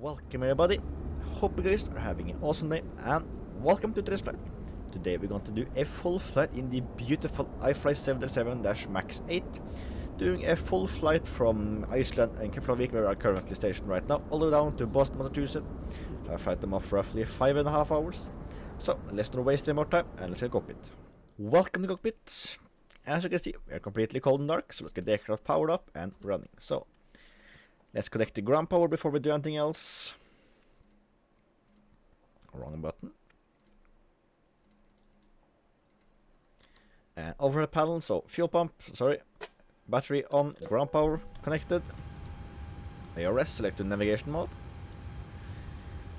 Welcome everybody, hope you guys are having an awesome day and welcome to today's flight. Today we're going to do a full flight in the beautiful Ifly 737-MAX 8, doing a full flight from Iceland and Keflavik, where we are currently stationed right now, all the way down to Boston, Massachusetts. I flight them off roughly 5.5 hours. So let's not waste any more time and let's get cockpit. Welcome to cockpit. As you can see, we are completely cold and dark, so let's get the aircraft powered up and running. So let's connect the ground power before we do anything else. Wrong button. And overhead panel, so fuel pump, battery on, ground power connected. ARS, select to navigation mode.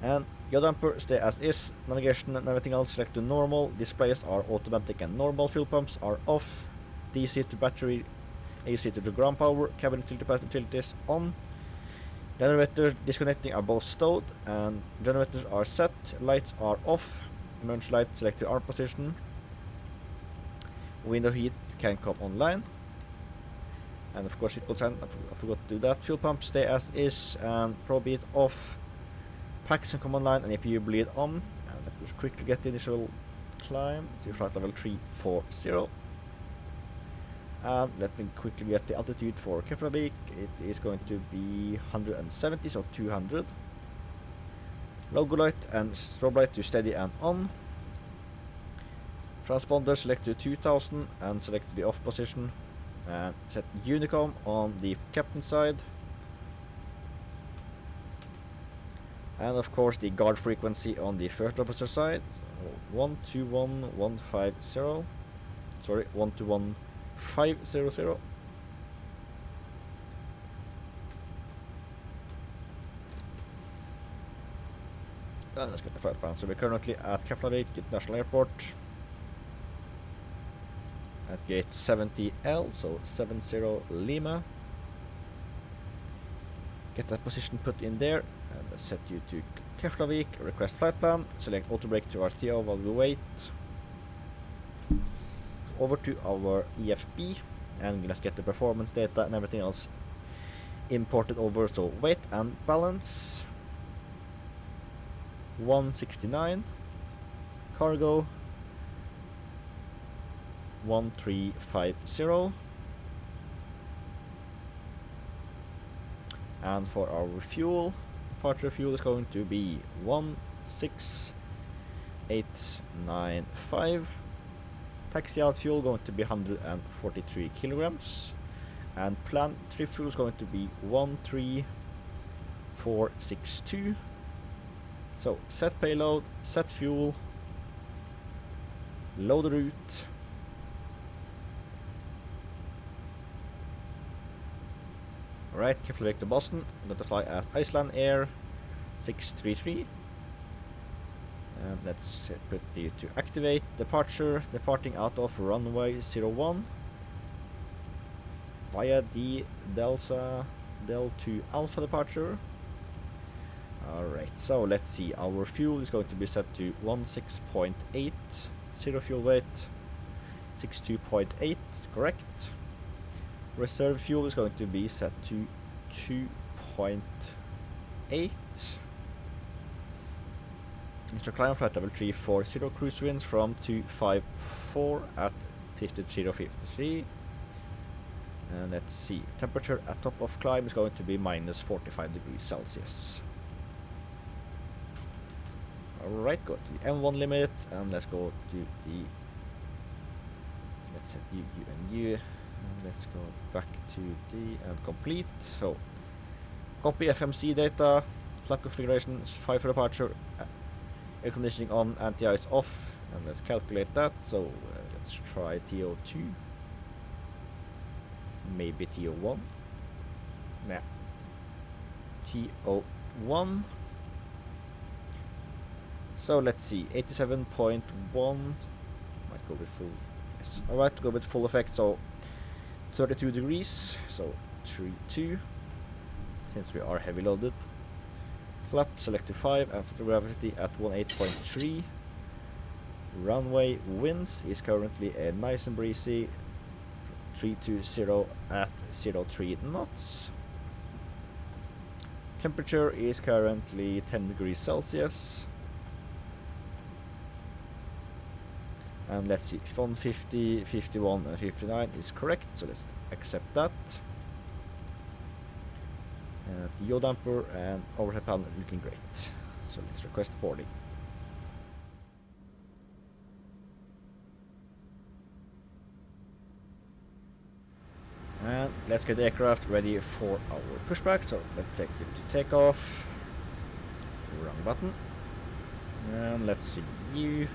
And yaw damper, stay as is. Navigation and everything else, select to normal. Displays are automatic and normal. Fuel pumps are off. DC to battery, AC to the ground power. Cabin utilities on. Generators disconnecting are both stowed and generators are set. Lights are off. Emergency light, select to arm position. Window heat can come online. And of course it will send, I forgot to do that. Fuel pump stay as is and probe heat off. Packs can come online and APU bleed on. And let me just quickly get the initial climb to flight level 340. And let me quickly get the altitude for Keflavik. It is going to be 170, so 200. Logo light and strobe light to steady and on. Transponder select to 2000 and select the off position. And set Unicom on the captain side. And of course the guard frequency on the first officer side. 121150. Sorry, 121500. And let's get the flight plan. So we're currently at Keflavik International Airport at gate 70L, so 70 Lima. Get that position put in there and let's set you to Keflavik. Request flight plan. Select auto brake to RTO while we wait. Over to our EFB and let's get the performance data and everything else imported over. So weight and balance 169, cargo 1350, and for our fuel, departure fuel is going to be 16895. Taxi out fuel going to be 143 kilograms, and planned trip fuel is going to be 13462. So set payload, set fuel, load the route. Alright, Keflavik to Boston. I'm going to fly as IcelandAir 633. And let's put the to activate departure, departing out of runway 01 via the Delta Del 2 Alpha departure. Alright, so let's see, our fuel is going to be set to 16.8, zero fuel weight, 62.8, correct. Reserve fuel is going to be set to 2.8. Mr. Climb flight level 340, cruise winds from 254 at 53.53. And let's see, temperature at top of climb is going to be minus 45 degrees Celsius. Alright, go to the M1 limit and let's go to the, let's set U and U, and let's go back to the and complete. So copy FMC data, flight configuration 5 for departure, air conditioning on, anti-ice off, and let's calculate that. So let's try TO2, maybe TO1, nah, TO1. So let's see, 87.1, might go with full, yes, alright, go with full effect, so 32 degrees, so 32, since we are heavy loaded. Flap, select to 5, and center gravity at 18.3. Runway winds is currently a nice and breezy 320 at 03 knots. Temperature is currently 10 degrees Celsius. And let's see, 50, 51 and 59 is correct, so let's accept that. The yaw damper and overhead panel looking great. So let's request boarding. And let's get the aircraft ready for our pushback. So let's take it to takeoff. Wrong button. And let's see, U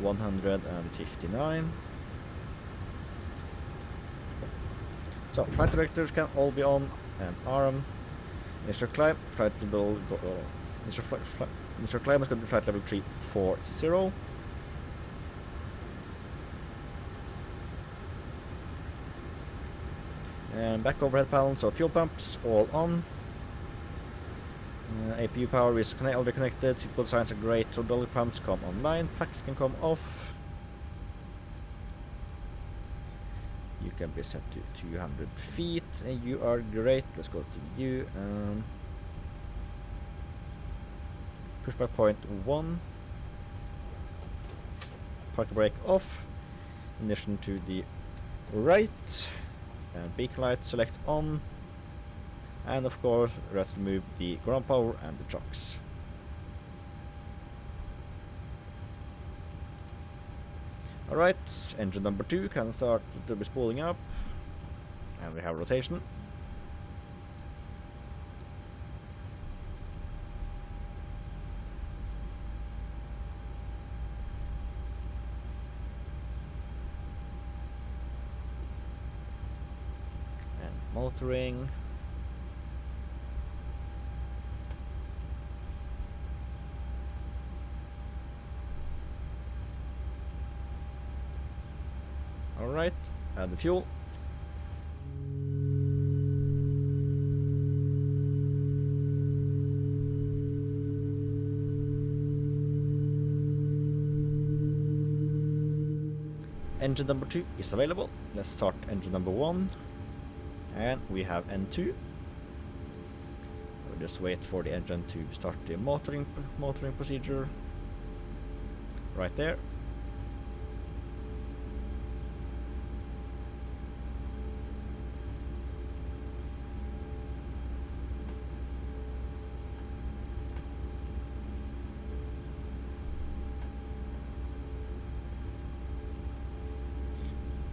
159. So flight directors can all be on and arm. Initial climb, flight level initial climb is going to be flight level 340. And back overhead panel, so fuel pumps all on. APU power is already connected, seatbelt signs are great, hydraulic pumps come online, packs can come off. You can be set to 200 feet, and you are great. Let's go to you. Pushback point 1. Parking brake off. Ignition to the right. And beacon light select on. And of course, let's remove the ground power and the chocks. Alright, engine number 2 can start to be spooling up. And we have rotation. And motoring. Alright, add the fuel. Engine number 2 is available. Let's start engine number 1. And we have N2. We'll just wait for the engine to start the motoring procedure. Right there.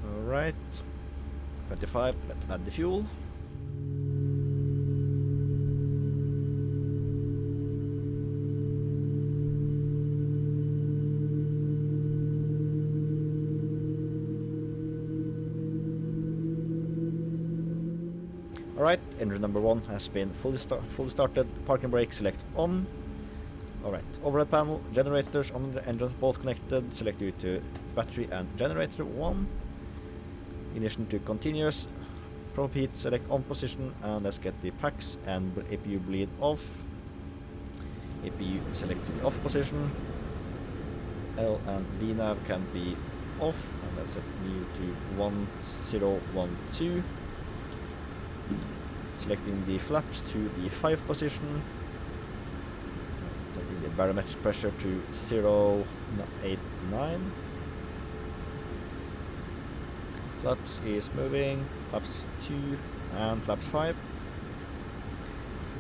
Alright, 25, let's add the fuel. Alright, engine number 1 has been fully started, parking brake select on. Alright, overhead panel, generators on the engines both connected, select due to battery and generator 1. Ignition to continuous, probe heat select on position, and let's get the packs and APU bleed off. APU select to the off position. L and V nav can be off, and let's set new to 1012. Selecting the flaps to the 5 position. Setting the barometric pressure to 089. Flaps is moving, flaps 2 and flaps 5.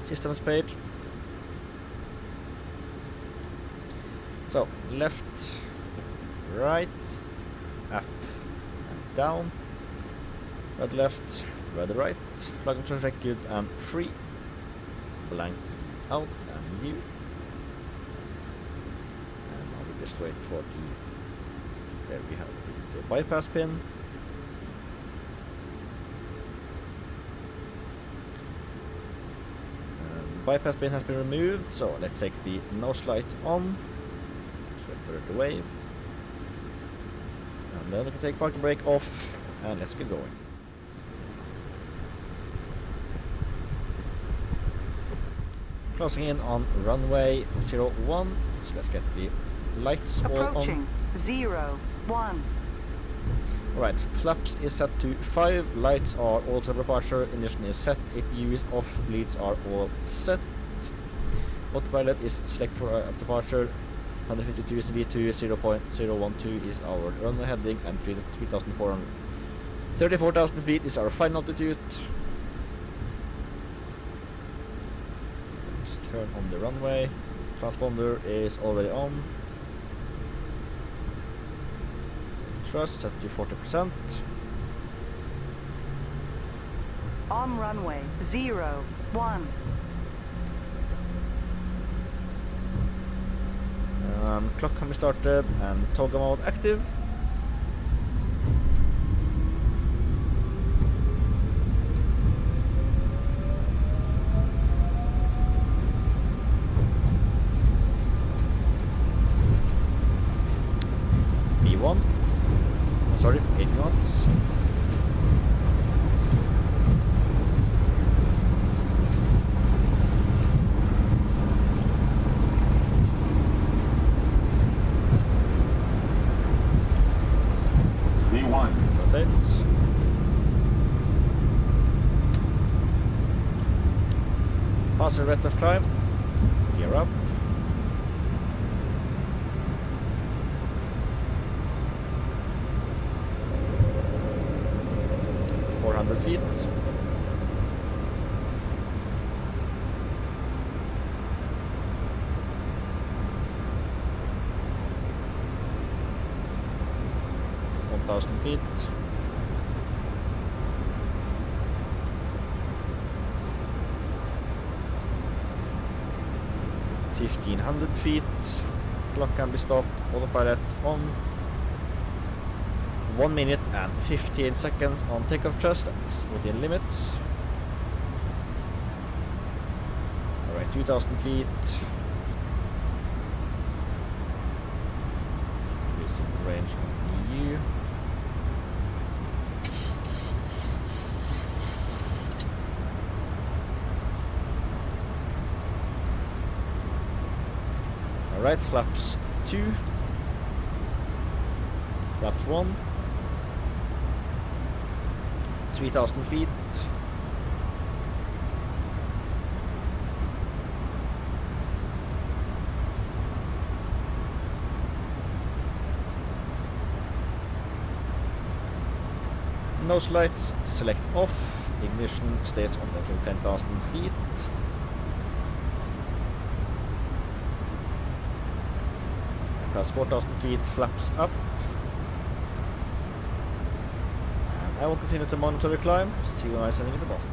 Systems page. So, left, right, up and down, red left, red right, flag and check good and free, blank out and view. And now we just wait for there we have the bypass pin. Bypass pin has been removed, so let's take the nose light on, shutter the wave, and then we can take parking brake off, and let's get going. Closing in on runway 01, so let's get the lights all on. Approaching 01. Alright, flaps is set to 5, lights are also departure, ignition is set, APU is off, bleeds are all set. Autopilot is select for departure. 152 is V2, 0.012 is our runway heading, and 3,400. 34,000 feet is our final altitude. Let's turn on the runway. Transponder is already on. Thrust set to 40%. On runway 01. Clock can be started and toggle mode active. B1. Oh, sorry, 80 knots. Rotates. Pass the rate of climb. Gear up. Feet. Feet. 1,500 feet. Clock can be stopped. Autopilot on. 1 minute and 15 seconds on takeoff thrust. That is within limits. Alright, 2,000 feet. Increasing range on EU. Alright, flaps 2. Flaps 1. 3,000 feet. Nose lights select off. Ignition stays on until 10,000 feet. Past 4,000 feet, flaps up. I will continue to monitor the climb, see when I'm sending it to Boston.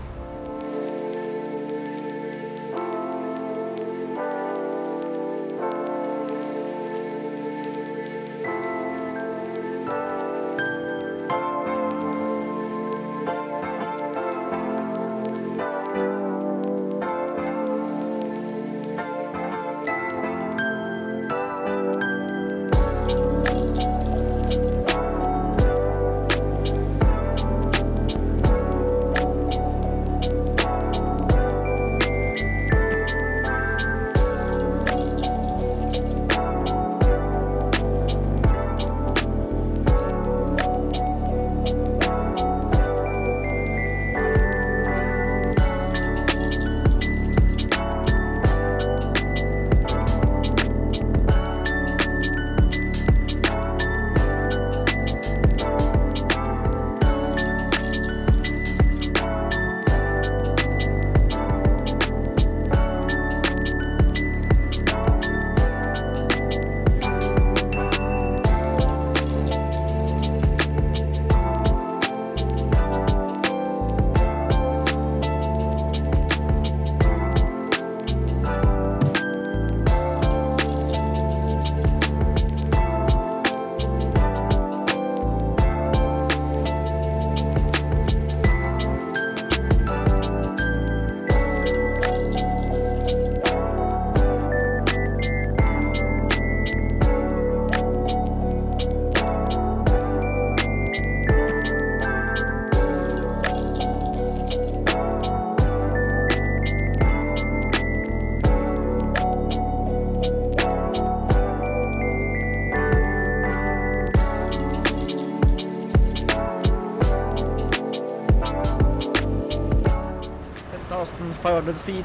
Feet,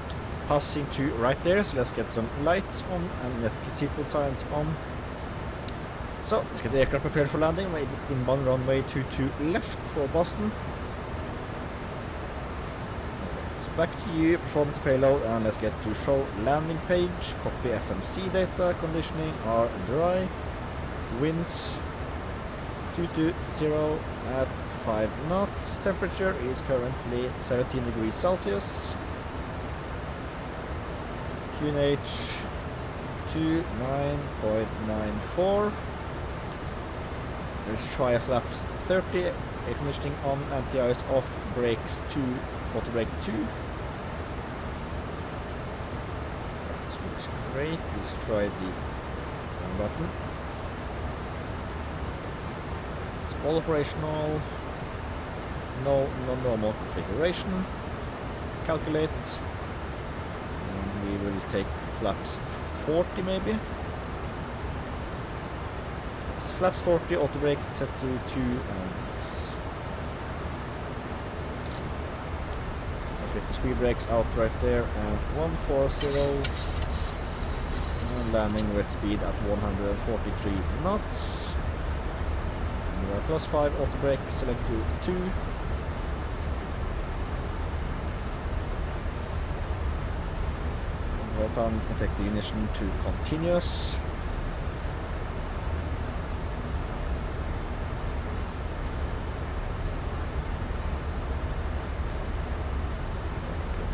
passing to right there, so let's get some lights on and get the seatbelt signs on. So let's get the aircraft prepared for landing. Inbound runway 22 left for Boston. It's back to you, performance payload, and let's get to show landing page. Copy FMC data, conditioning are dry. Winds 220 at 5 knots. Temperature is currently 17 degrees Celsius. QNH 29.94. Let's try a flaps 30. Air conditioning on, anti-ice off, brakes 2, auto brake 2. That looks great. Let's try the on button. It's all operational. No normal configuration. Calculate. And we will take flaps 40 maybe. Flaps 40, auto brake set to 2, and let's get the speed brakes out right there, and 140, and landing with speed at 143 knots. And we are +5, auto brake, select to 2. Weapon, take the ignition to continuous.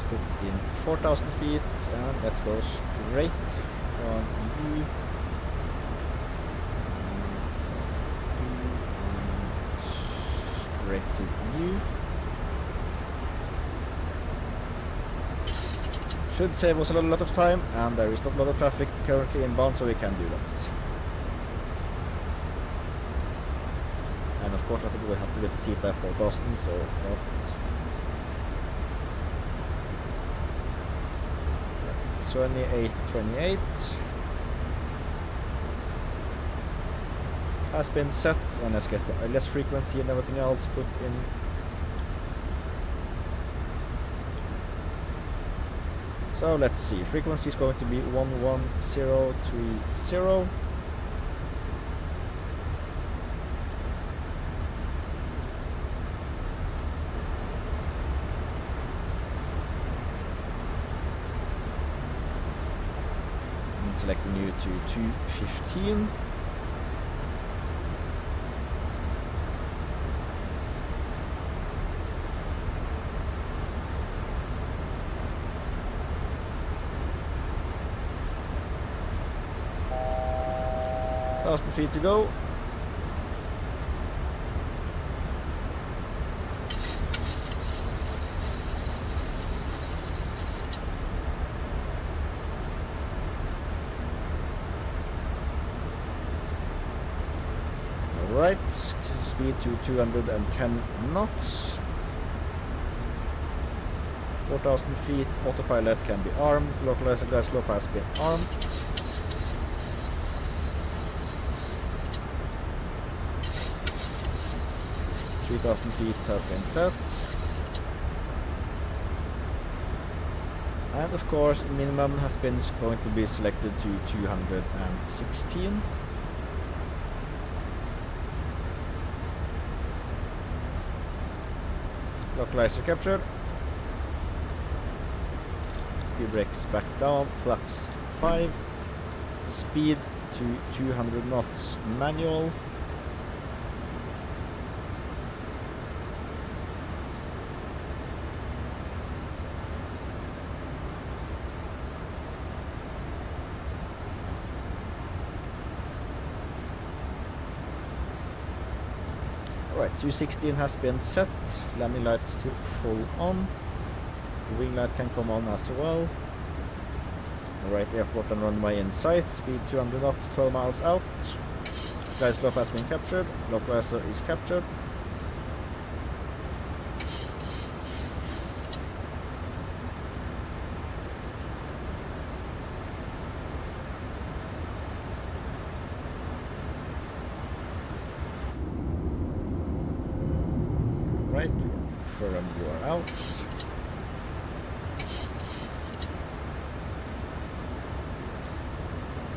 Put in 4,000 feet, and let's go straight on U. Straight to U. Should save us a lot of time, and there is not a lot of traffic currently inbound, so we can do that. And of course I think we have to get the CETA for Boston, so yeah. 2828 has been set, and let's get the ILS frequency and everything else put in. So let's see, frequency is going to be 11030. Selecting you to 215. Thousand feet to go. Right, speed to 210 knots. 4,000 feet, autopilot can be armed, localizer glide slope has been armed. $3,000 feet has been set. And of course, minimum has been going to be selected to 216. Localizer captured. Speed brakes back down, flaps 5. Speed to 200 knots manual. Alright, 216 has been set, landing lights to full on, wing light can come on as well. Alright, airport and runway in sight, speed 200 knots, 12 miles out. Glide slope has been captured, localizer is captured. Right, confirm you are out.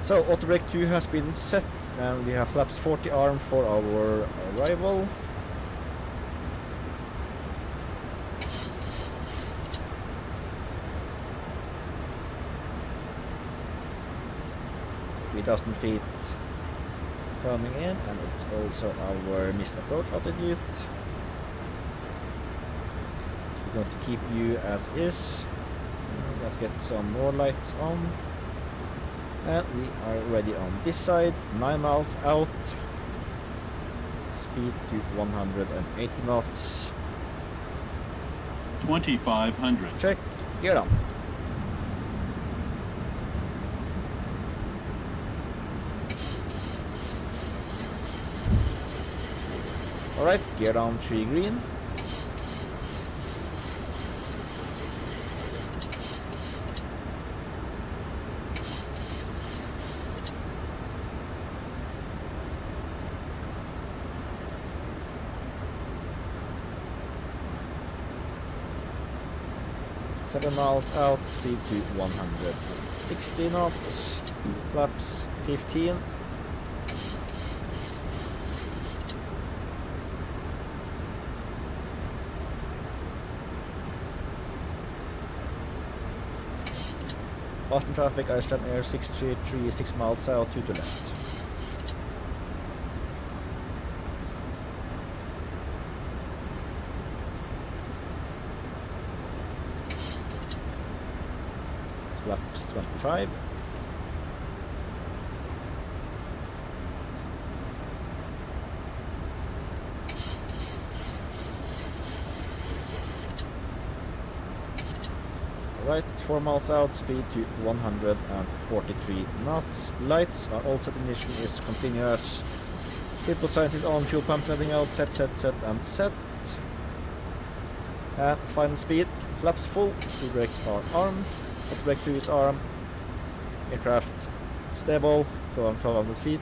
So auto brake 2 has been set, and we have flaps 40 arm for our arrival. Thousand feet coming in, and it's also our missed approach altitude. So we're going to keep you as is. Let's get some more lights on. And we are ready on this side. 9 miles out. Speed to 180 knots. 2500. Check. Gear down. Alright, gear down 3 green. Seven miles out, speed to 160 knots. Flaps 15. Boston traffic, IcelandAir 633, 6 miles south, 2 to left. Flaps 25. Right, 4 miles out, speed to 143 knots. Lights are all set, ignition is continuous. Triple signs is on, fuel pump setting out, set, and set. And final speed, flaps full, speed brakes are armed, auto brake 2 is armed. Aircraft stable, 1200 feet.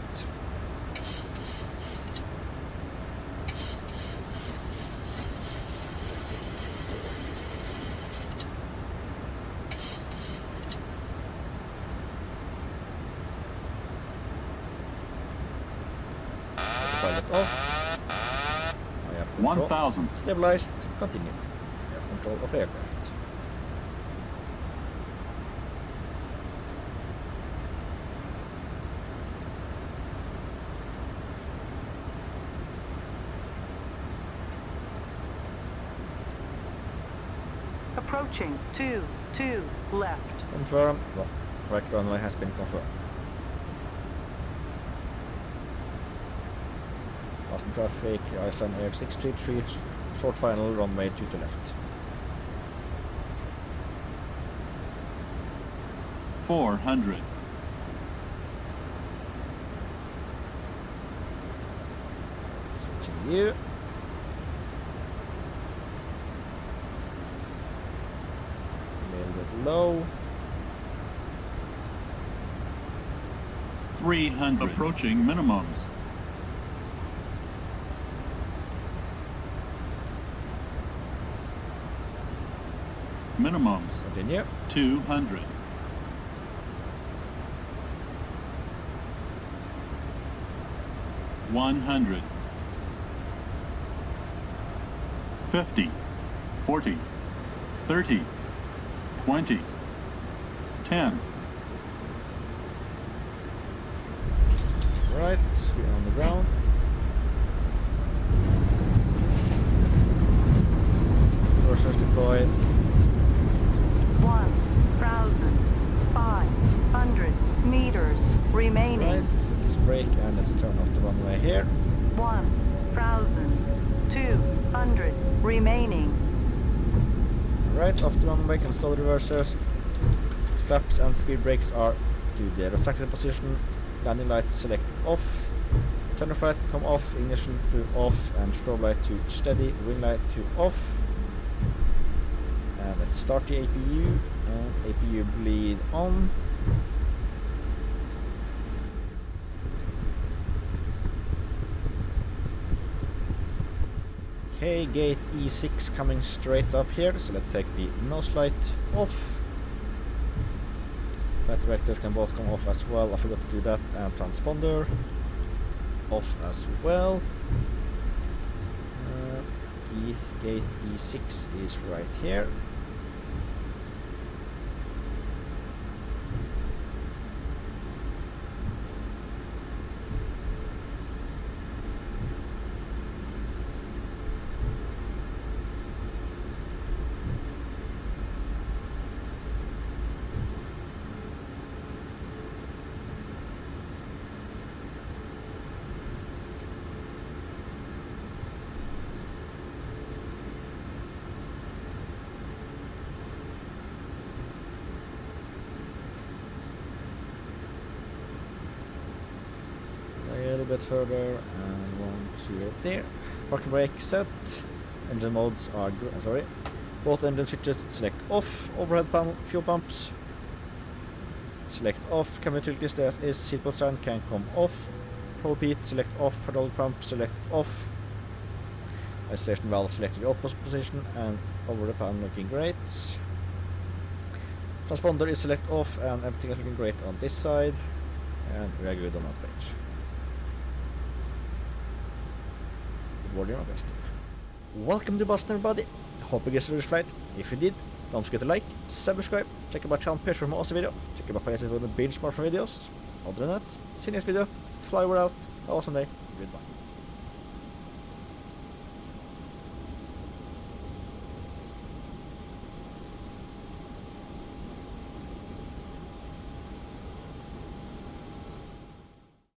Pilot off. I have control. 1000. Stabilized. Continue. I have control of aircraft. Approaching 2 left. Confirm. Well, correct runway has been confirmed. Boston traffic, IcelandAir 633, short final, runway 2 to left. 400. Switching view. A little bit low. 300. Approaching minimums. Minimums. Continue. 200. 100. 50. 40. 30. 20. 10. Right, we're on the ground. Reversers deployed. 1,500 meters remaining. Right, let's brake and let's turn off the runway here. 1,200 remaining. Right, off the runway, can install the reversers. Flaps and speed brakes are to the retracted position. Landing light select off. Turn of light come off. Ignition to off and strobe light to steady. Wing light to off. And let's start the APU. And APU bleed on. Okay, gate E6 coming straight up here, so let's take the nose light off. Flight directors can both come off as well. I forgot to do that. And transponder off as well. Key gate E6 is right here. A little bit further and 1, 2 up there. Parking brake set. Engine modes are sorry. Both engine switches select off. Overhead panel, fuel pumps. Select off. Cabin utility stairs is seatbelt sign can come off. Propellant select off. Hydraulic pump select off. Isolation valve selected the opposite position and over the panel looking great. Transponder is select off and everything is looking great on this side. And we are good on that page. Welcome to Boston, everybody. Hope you guys enjoyed this flight. If you did, don't forget to like, subscribe, check out my channel page for more awesome video, check out my playlist for the binge more videos. Other than that, see you next video. Fly out. Awesome day. Goodbye.